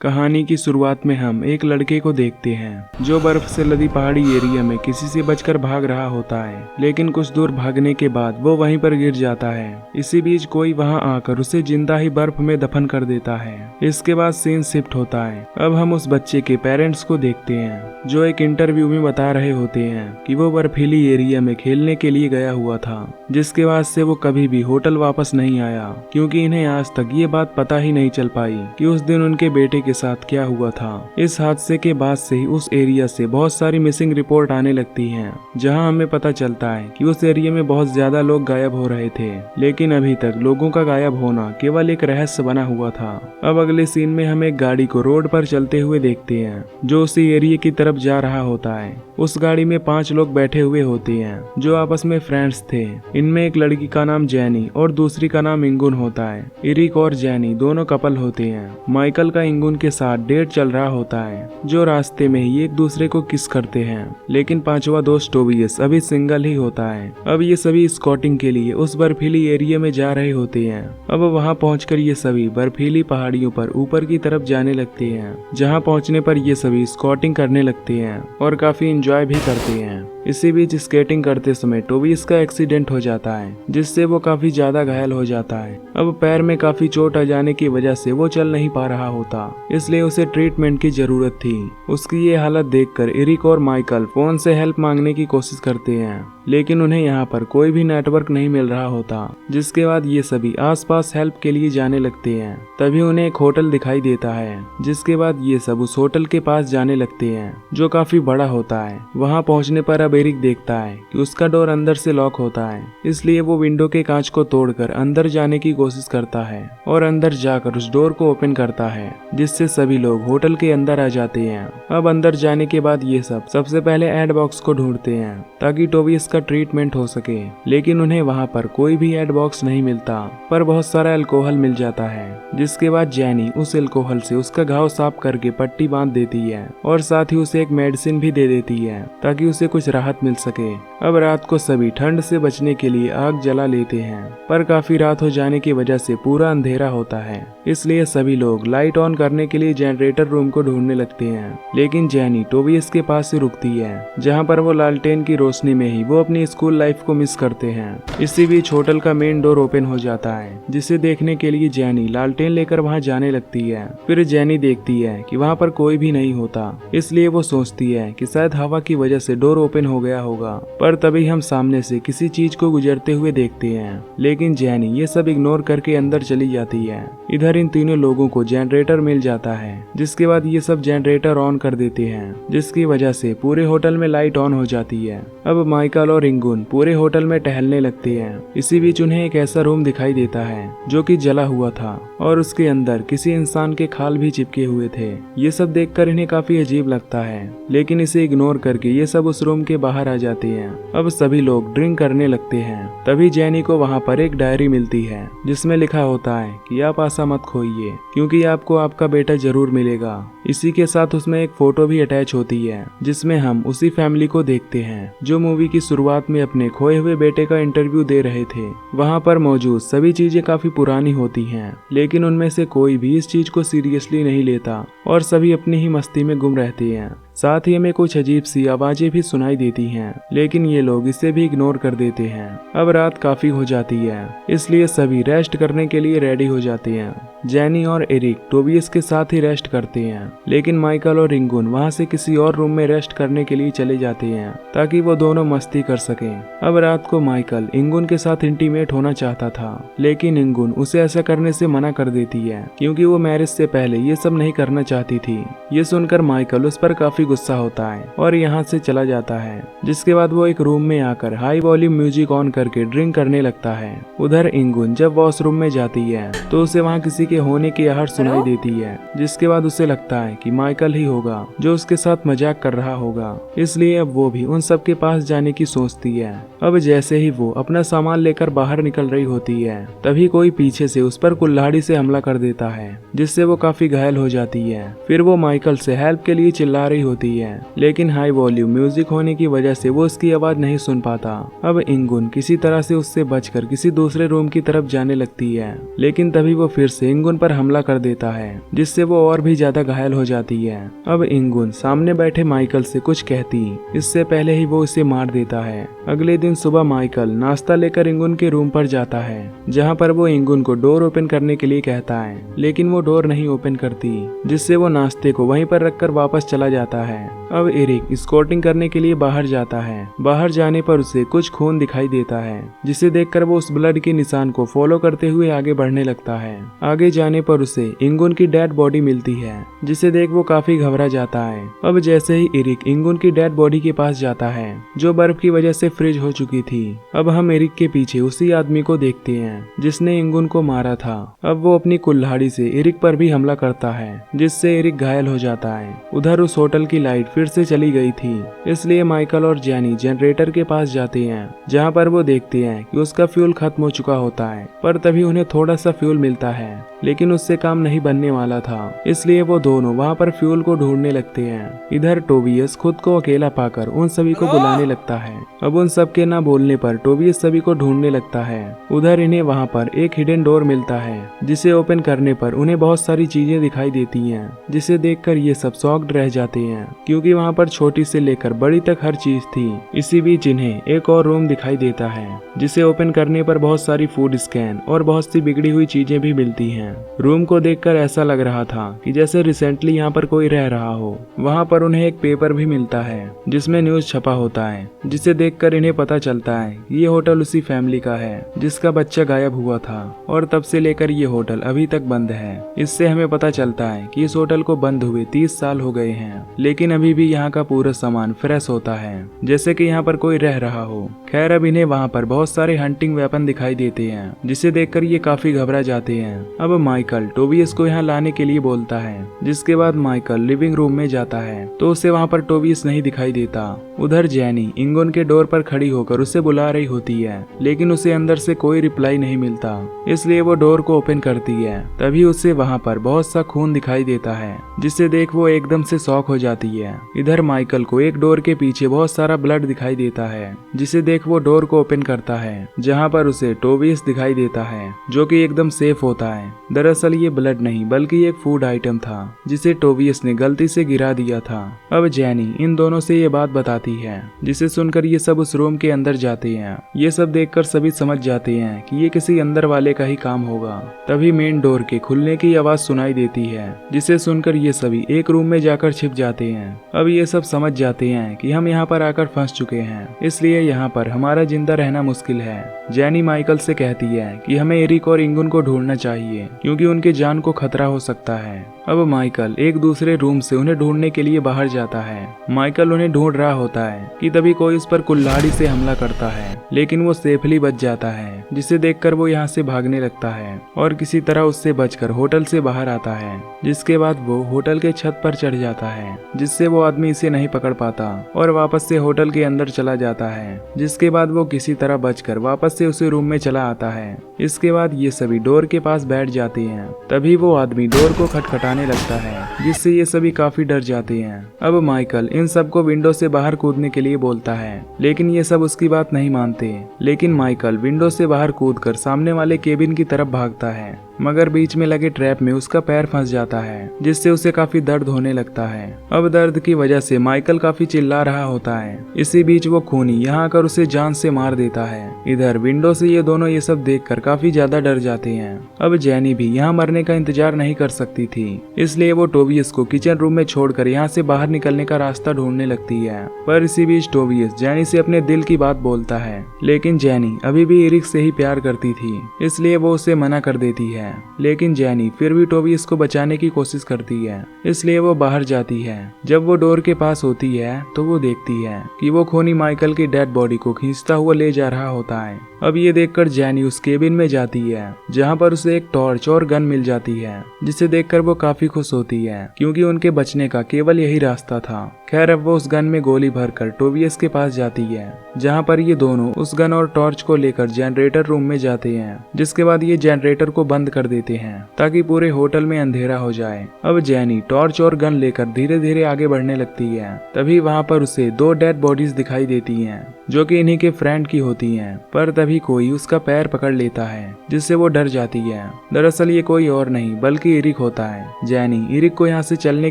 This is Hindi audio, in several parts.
कहानी की शुरुआत में हम एक लड़के को देखते हैं जो बर्फ से लदी पहाड़ी एरिया में किसी से बचकर भाग रहा होता है, लेकिन कुछ दूर भागने के बाद वो वहीं पर गिर जाता है। इसी बीच कोई वहां आकर उसे जिंदा ही बर्फ में दफन कर देता है। इसके बाद सीन शिफ्ट होता है। अब हम उस बच्चे के पेरेंट्स को देखते हैं जो एक इंटरव्यू में बता रहे होते हैं कि वो बर्फीली एरिया में खेलने के लिए गया हुआ था, जिसके बाद से वो कभी भी होटल वापस नहीं आया, क्योंकि इन्हें आज तक ये बात पता ही नहीं चल पाई कि उस दिन उनके बेटे के साथ क्या हुआ था। इस हादसे के बाद से ही उस एरिया से बहुत सारी मिसिंग रिपोर्ट आने लगती हैं, जहां हमें पता चलता है कि उस एरिया में बहुत ज्यादा लोग गायब हो रहे थे, लेकिन अभी तक लोगों का गायब होना केवल एक रहस्य बना हुआ था। अब अगले सीन में हम एक गाड़ी को रोड पर चलते हुए देखते हैं जो उसी एरिया की तरफ जा रहा होता है। उस गाड़ी में 5 लोग बैठे हुए होते हैं जो आपस में फ्रेंड्स थे। इनमें एक लड़की का नाम जेनी और दूसरी का नाम इंगुन होता है। एरिक और जेनी दोनों कपल होते हैं। माइकल का इंगुन के साथ डेट चल रहा होता है, जो रास्ते में ही एक दूसरे को किस करते हैं, लेकिन 5वां दोस्त टोबियस अभी सिंगल ही होता है। अब ये सभी स्कॉटिंग के लिए उस बर्फीली एरिया में जा रहे होते हैं। अब वहां पहुंचकर ये सभी बर्फीली पहाड़ियों पर ऊपर की तरफ जाने लगते हैं, जहां पहुंचने पर ये सभी स्कॉटिंग करने लगते हैं और काफी एंजॉय भी करते हैं। इसी बीच स्केटिंग करते समय टोबियस का एक्सीडेंट हो जाता है, जिससे वो काफी ज्यादा घायल हो जाता है। अब पैर में काफी चोट आ जाने की वजह से वो चल नहीं पा रहा होता, इसलिए उसे ट्रीटमेंट की जरूरत थी। उसकी ये हालत देखकर एरिक और माइकल फोन से हेल्प मांगने की कोशिश करते हैं, लेकिन उन्हें यहाँ पर कोई भी नेटवर्क नहीं मिल रहा होता। जिसके बाद ये सभी आसपास हेल्प के लिए जाने लगते हैं। तभी उन्हें एक होटल दिखाई देता है, जिसके बाद ये सब उस होटल के पास जाने लगते हैं जो काफी बड़ा होता है। वहाँ पहुँचने पर अब एरिक देखता है कि उसका डोर अंदर से लॉक होता है, इसलिए वो विंडो के कांच को तोड़कर अंदर जाने की कोशिश करता है और अंदर जाकर उस डोर को ओपन करता है, जिससे सभी लोग होटल के अंदर आ जाते हैं। अब अंदर जाने के बाद ये सब सबसे पहले एड बॉक्स को ढूंढते हैं ताकि टोबियस का ट्रीटमेंट हो सके, लेकिन उन्हें वहाँ पर कोई भी एड बॉक्स नहीं मिलता, पर बहुत सारा अल्कोहल मिल जाता है। जिसके बाद जेनी उस अल्कोहल से उसका घाव साफ करके पट्टी बांध देती है और साथ ही उसे एक मेडिसिन भी दे देती है ताकि उसे कुछ राहत मिल सके। अब रात को सभी ठंड से बचने के लिए आग जला लेते हैं, पर काफी रात हो जाने की वजह से पूरा अंधेरा होता है, इसलिए सभी लोग लाइट ऑन करने के लिए जनरेटर रूम को ढूंढने लगते हैं। लेकिन जेनी टोबियस के पास से रुकती है, जहां पर वो लालटेन की रोशनी में ही वो अपनी स्कूल लाइफ को मिस करते हैं। इसी बीच होटल का मेन डोर ओपन हो जाता है, जिसे देखने के लिए जेनी लालटेन लेकर वहां जाने लगती है। फिर जेनी देखती है कि वहां पर कोई भी नहीं होता, इसलिए वो सोचती है कि शायद हवा की वजह से डोर ओपन हो गया होगा। पर तभी हम सामने से किसी चीज को गुजरते हुए देखते हैं, लेकिन जेनी ये सब इग्नोर करके अंदर चली जाती है। इधर इन तीनों लोगों को जनरेटर मिल जाता है, जिसके बाद ये सब जनरेटर ऑन कर देते हैं, जिसकी वजह से पूरे होटल में लाइट ऑन हो जाती है। अब माइकल और इंगुन पूरे होटल में टहलने लगते हैं। इसी बीच उन्हें एक ऐसा रूम दिखाई देता है जो कि जला हुआ था और उसके अंदर किसी इंसान के खाल भी चिपके हुए थे। ये सब देखकर इन्हें काफी अजीब लगता है, लेकिन इसे इग्नोर करके ये सब उस रूम के बाहर आ जाते हैं। अब सभी लोग ड्रिंक करने लगते हैं। तभी जेनी को वहाँ पर एक डायरी मिलती है, जिसमें लिखा होता है कि आप आशा मत खोइए, क्योंकि आपको आपका बेटा जरूर मिलेगा। इसी के साथ उसमें एक फोटो भी अटैच होती है, जिसमें हम उसी फैमिली को देखते हैं जो मूवी की शुरुआत में अपने खोए हुए बेटे का इंटरव्यू दे रहे थे। वहाँ पर मौजूद सभी चीजें काफी पुरानी होती हैं, लेकिन उनमें से कोई भी इस चीज को सीरियसली नहीं लेता और सभी अपनी ही मस्ती में गुम रहते हैं। साथ ही हमें कुछ अजीब सी आवाजें भी सुनाई देती हैं, लेकिन ये लोग इसे भी इग्नोर कर देते हैं। अब रात काफी हो जाती है, इसलिए सभी रेस्ट करने के लिए रेडी हो जाते हैं। जेनी और एरिक टोबियस के साथ ही रेस्ट करते हैं, लेकिन माइकल और इंगुन वहां से किसी और रूम में रेस्ट करने के लिए चले जाते हैं ताकि वो दोनों मस्ती कर सकें। अब रात को माइकल इंगुन के साथ इंटीमेट होना चाहता था, लेकिन इंगुन उसे ऐसा करने से मना कर देती है, क्योंकि वो मैरिज से पहले ये सब नहीं करना चाहती थी। ये सुनकर माइकल उस पर काफी गुस्सा होता है और यहाँ से चला जाता है। जिसके बाद वो एक रूम में आकर हाई वॉल्यूम म्यूजिक ऑन करके ड्रिंक करने लगता है। उधर इंगुन जब वॉशरूम में जाती है तो उसे वहाँ किसी के होने की आहट सुनाई देती है, जिसके बाद उसे लगता है कि माइकल ही होगा जो उसके साथ मजाक कर रहा होगा, इसलिए अब वो भी उन सब के पास जाने की सोचती है। अब जैसे ही वो अपना सामान लेकर बाहर निकल रही होती है, तभी कोई पीछे से उस पर कुल्हाड़ी से हमला कर देता है, जिससे वो काफी घायल हो जाती है। फिर वो माइकल से हेल्प के लिए चिल्ला रही होती है, लेकिन हाई वॉल्यूम म्यूजिक होने की वजह से वो उसकी आवाज नहीं सुन पाता। अब इंगुन किसी तरह से उससे बचकर किसी दूसरे रूम की तरफ जाने लगती है, लेकिन तभी वो फिर से इंगुन पर हमला कर देता है, जिससे वो और भी ज्यादा घायल हो जाती है। अब इंगुन सामने बैठे माइकल से कुछ कहती, इससे पहले ही वो उसे मार देता है। अगले दिन सुबह माइकल नाश्ता लेकर इंगुन के रूम पर जाता है, जहाँ पर वो इंगुन को डोर ओपन करने के लिए कहता है, लेकिन वो डोर नहीं ओपन करती, जिससे वो नाश्ते को वहीं पर रखकर वापस चला जाता है। अब एरिक स्कॉटिंग करने के लिए बाहर जाता है। बाहर जाने पर उसे कुछ खून दिखाई देता है, जिसे देखकर वो उस ब्लड के निशान को फॉलो करते हुए आगे बढ़ने लगता है। आगे जाने पर उसे इंगुन की डेड बॉडी मिलती है, जिसे देख वो काफी घबरा जाता है। अब जैसे ही एरिक इंगुन की डेड बॉडी के पास जाता है, जो बर्फ की वजह से फ्रीज हो चुकी थी, अब हम एरिक के पीछे उसी आदमी को देखते हैं जिसने इंगुन को मारा था। अब वो अपनी कुल्हाड़ी से एरिक पर भी हमला करता है, जिससे एरिक घायल हो जाता है। उधर उस होटल की लाइट फिर से चली गई थी, इसलिए माइकल और जेनी जनरेटर के पास जाते हैं, जहाँ पर वो देखते हैं कि उसका फ्यूल खत्म हो चुका होता है। पर तभी उन्हें थोड़ा सा फ्यूल मिलता है, लेकिन उससे काम नहीं बनने वाला था, इसलिए वो दोनों वहाँ पर फ्यूल को ढूंढने लगते हैं। इधर टोबियस खुद को अकेला पाकर उन सभी को बुलाने लगता है। अब उन सब के ना बोलने पर टोबियस सभी को ढूंढने लगता है। उधर इन्हें वहाँ पर एक हिडन डोर मिलता है, जिसे ओपन करने पर उन्हें बहुत सारी चीजें दिखाई देती हैं, जिसे देखकर ये सब शॉक्ड रह जाते हैं, क्योंकि वहाँ पर छोटी से लेकर बड़ी तक हर चीज थी। इसी बीच इन्हें एक और रूम दिखाई देता है, जिसे ओपन करने पर बहुत सारी फूड स्कैन और बहुत सी बिगड़ी हुई चीजें भी मिलती हैं। रूम को देखकर ऐसा लग रहा था कि जैसे रिसेंटली यहाँ पर कोई रह रहा हो। वहाँ पर उन्हें एक पेपर भी मिलता है, जिसमें न्यूज छपा होता है, जिसे देखकर इन्हें पता चलता है ये होटल उसी फैमिली का है जिसका बच्चा गायब हुआ था, और तब से लेकर ये होटल अभी तक बंद है। इससे हमें पता चलता है कि इस होटल को बंद हुए 30 साल हो गए हैं, लेकिन अभी भी यहाँ का पूरा सामान फ्रेश होता है, जैसे कि यहाँ पर कोई रह रहा हो। खैर अब इन्हें वहाँ पर बहुत सारे हंटिंग वेपन दिखाई देते हैं, जिसे देखकर ये काफी घबरा जाते हैं। अब माइकल टोबियस को यहाँ लाने के लिए बोलता है, जिसके बाद माइकल लिविंग रूम में जाता है तो उसे वहाँ पर टोबियस नहीं दिखाई देता। उधर जेनी इंगुन के डोर पर खड़ी होकर उसे बुला रही होती है, लेकिन उसे अंदर से कोई रिप्लाई नहीं मिलता, इसलिए वो डोर को ओपन करती है। तभी उसे वहाँ पर बहुत सा खून दिखाई देता है, जिसे देख वो एकदम से शॉक हो जाती है। इधर माइकल को एक डोर के पीछे बहुत सारा ब्लड दिखाई देता है, जिसे देख वो डोर को ओपन करता है, जहाँ पर उसे टोबियस दिखाई देता है, जो कि एकदम सेफ होता है। दरअसल ये ब्लड नहीं बल्कि एक फूड आइटम था, जिसे टोबियस ने गलती से गिरा दिया था। अब जेनी इन दोनों से ये बात बताती है, जिसे सुनकर ये सब उस रूम के अंदर जाते हैं। ये सब देखकर सभी समझ जाते हैं कि ये किसी अंदर वाले का ही काम होगा। तभी मेन डोर के खुलने की आवाज सुनाई देती है, जिसे सुनकर ये सभी एक रूम में जाकर छिप जाते हैं। अब ये सब समझ जाते हैं कि हम यहाँ पर आकर फंस चुके हैं, इसलिए यहाँ पर हमारा जिंदा रहना मुश्किल है। जेनी माइकल से कहती है कि हमें एरिक और इंगुन को ढूंढना चाहिए, क्योंकि उनके जान को खतरा हो सकता है। अब माइकल एक दूसरे रूम से उन्हें ढूंढने के लिए बाहर जाता है। माइकल उन्हें ढूंढ रहा होता है कि तभी कोई इस पर कुल्हाड़ी से हमला करता है, लेकिन वो सेफली बच जाता है, जिसे देखकर वो यहाँ से भागने लगता है और किसी तरह उससे बचकर होटल से बाहर आता है। जिसके बाद वो होटल के छत पर चढ़ जाता है, जिससे वो आदमी इसे नहीं पकड़ पाता और वापस से होटल के अंदर चला जाता है। जिसके बाद वो किसी तरह बचकर वापस से उसी रूम में चला आता है। इसके बाद ये सभी डोर के पास बैठ जाते हैं। तभी वो आदमी डोर को खटखटाने लगता है, जिससे ये सभी काफी डर जाते हैं। अब माइकल इन सबको विंडो से बाहर कूदने के लिए बोलता है, लेकिन ये सब उसकी बात नहीं मानते। लेकिन माइकल विंडो से बाहर कूदकर सामने वाले केबिन की तरफ भागता है, मगर बीच में लगे ट्रैप में उसका पैर फंस जाता है, जिससे उसे काफी दर्द होने लगता है। अब दर्द की वजह से माइकल काफी चिल्ला रहा होता है। इसी बीच वो खूनी यहाँ आकर उसे जान से मार देता है। इधर विंडो से ये दोनों ये सब देखकर काफी ज्यादा डर जाते हैं। अब जेनी भी यहाँ मरने का इंतजार नहीं कर सकती थी, इसलिए वो टोबियस को किचन रूम में छोड़कर यहाँ से बाहर निकलने का रास्ता ढूंढने लगती है। पर इसी बीच टोबियस जेनी से अपने दिल की बात बोलता है, लेकिन जेनी अभी भी एरिक से ही प्यार करती थी, इसलिए वो उसे मना कर देती है। लेकिन जेनी फिर भी टोबियस को बचाने की कोशिश करती है, इसलिए वो बाहर जाती है। जब वो डोर के पास होती है तो वो देखती है कि वो खूनी माइकल की डेड बॉडी को खींचता हुआ ले जा रहा होता है। अब ये देखकर जैनी उस केबिन में जाती है जहाँ पर उसे एक टॉर्च और गन मिल जाती है, जिसे देखकर वो काफी खुश होती है क्योंकि उनके बचने का केवल यही रास्ता था। खैर अब वो उस गन में गोली भरकर टोबियस के पास जाती है जहाँ पर ये दोनों उस गन और टॉर्च को लेकर जनरेटर रूम में जाते हैं, जिसके बाद ये जनरेटर को बंद कर देते हैं ताकि पूरे होटल में अंधेरा हो जाए। अब जैनी टॉर्च और गन लेकर धीरे धीरे आगे बढ़ने लगती है। तभी वहाँ पर उसे 2 डेड बॉडीज दिखाई देती हैं जो कि इन्हीं के फ्रेंड की होती हैं, पर तभी कोई उसका पैर पकड़ लेता है जिससे वो डर जाती है। दरअसल ये कोई और नहीं बल्कि इरिक होता है। जैनी इरिक को यहाँ से चलने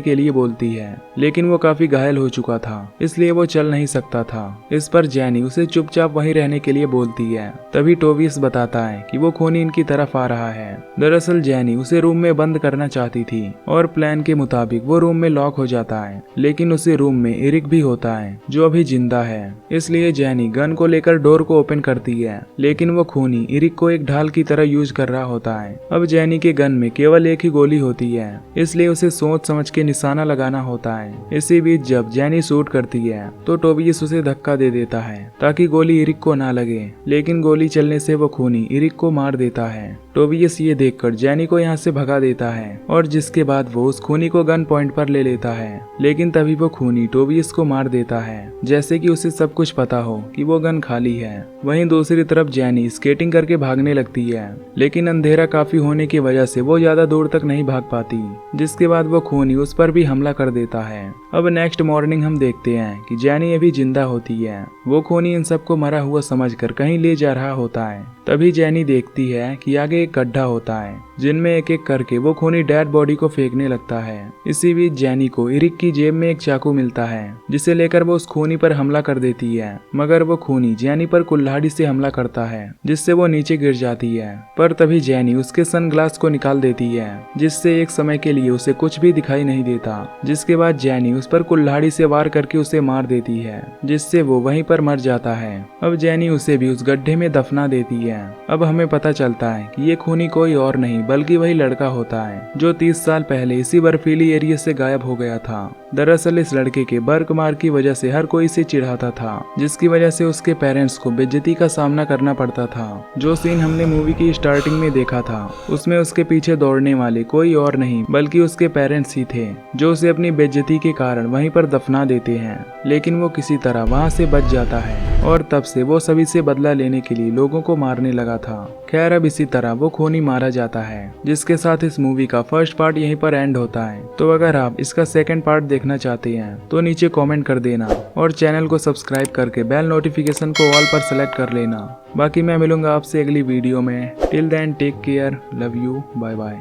के लिए बोलती है, लेकिन वो काफी घायल हो चुका था इसलिए वो चल नहीं सकता था। इस पर जैनी उसे चुपचाप वहीं रहने के लिए बोलती है। तभी टोबियस बताता है कि वो खूनी इनकी तरफ आ रहा है। दरअसल जैनी उसे रूम में बंद करना चाहती थी और प्लान के मुताबिक वो रूम में लॉक हो जाता है, लेकिन उसी रूम में इरिक भी होता है जो अभी जिंदा है। इसलिए जैनी गन को लेकर डोर को ओपन करती है, लेकिन वो खूनी इरिक को एक ढाल की तरह यूज कर रहा होता है। अब जैनी के गन में केवल एक ही गोली होती है, इसलिए उसे सोच समझ के निशाना लगाना होता है। इसी बीच जब जैनी शूट करती है तो टोबियस उसे धक्का दे देता है ताकि गोली इरिक को ना लगे, लेकिन गोली चलने से वो खूनी इरिक को मार देता है। टोबियस ये देखकर जैनी को यहाँ से भगा देता है और जिसके बाद वो उस खूनी को गन पॉइंट पर ले लेता है, लेकिन तभी वो खूनी टोबियस को मार देता है जैसे कि उसे सब कुछ पता हो कि वो गन खाली है। वहीं दूसरी तरफ जैनी स्केटिंग करके भागने लगती है, लेकिन अंधेरा काफी होने की वजह से वो ज्यादा दूर तक नहीं भाग पाती, जिसके बाद वो खूनी उस पर भी हमला कर देता है। अब नेक्स्ट मॉर्निंग हम देखते हैं कि जैनी अभी जिंदा होती है। वो खूनी इन सबको मरा हुआ समझकर कहीं ले जा रहा होता है। तभी जैनी देखती है कि आगे एक गड्ढा होता है जिनमें एक एक करके वो खूनी डेड बॉडी को फेंकने लगता है। इसी बीच जैनी को इरिक की जेब में एक चाकू मिलता है जिसे लेकर वो उस खूनी पर हमला कर देती है, मगर वो खूनी जैनी पर कुल्हाड़ी से हमला करता है जिससे वो नीचे गिर जाती है। पर तभी जैनी उसके सनग्लास को निकाल देती है जिससे एक समय के लिए उसे कुछ भी दिखाई नहीं देता, जिसके बाद जैनी उस पर कुल्हाड़ी से वार करके उसे मार देती है जिससे वो वहीं पर मर जाता है। अब जैनी उसे भी उस गड्ढे में दफना देती है। अब हमें पता चलता है कि ये खूनी कोई और नहीं बल्कि वही लड़का होता है जो 30 साल पहले इसी बर्फीली एरिया से गायब हो गया था। दरअसल इस लड़के के बर्कमार की वजह से हर कोई इसे चिढ़ाता था, जिसकी वजह से उसके पेरेंट्स को बेइज्जती का सामना करना पड़ता था। जो सीन हमने मूवी की स्टार्टिंग में देखा था उसमें उसके पीछे दौड़ने वाले कोई और नहीं बल्कि उसके पेरेंट्स ही थे जो उसे अपनी बेइज्जती के कारण वहीं पर दफना देते हैं, लेकिन वो किसी तरह वहां से बच जाता है और तब से वो सभी से बदला लेने के लिए लोगों को मारने लगा था। खैर अब इसी तरह वो खूनी मारा जाता है, जिसके साथ इस मूवी का फर्स्ट पार्ट यहीं पर एंड होता है। तो अगर आप इसका सेकंड पार्ट देखना चाहते हैं तो नीचे कमेंट कर देना और चैनल को सब्सक्राइब करके बेल नोटिफिकेशन को ऑल पर सेलेक्ट कर लेना। बाकी मैं मिलूंगा आपसे अगली वीडियो में। Till then take care, love you, bye bye.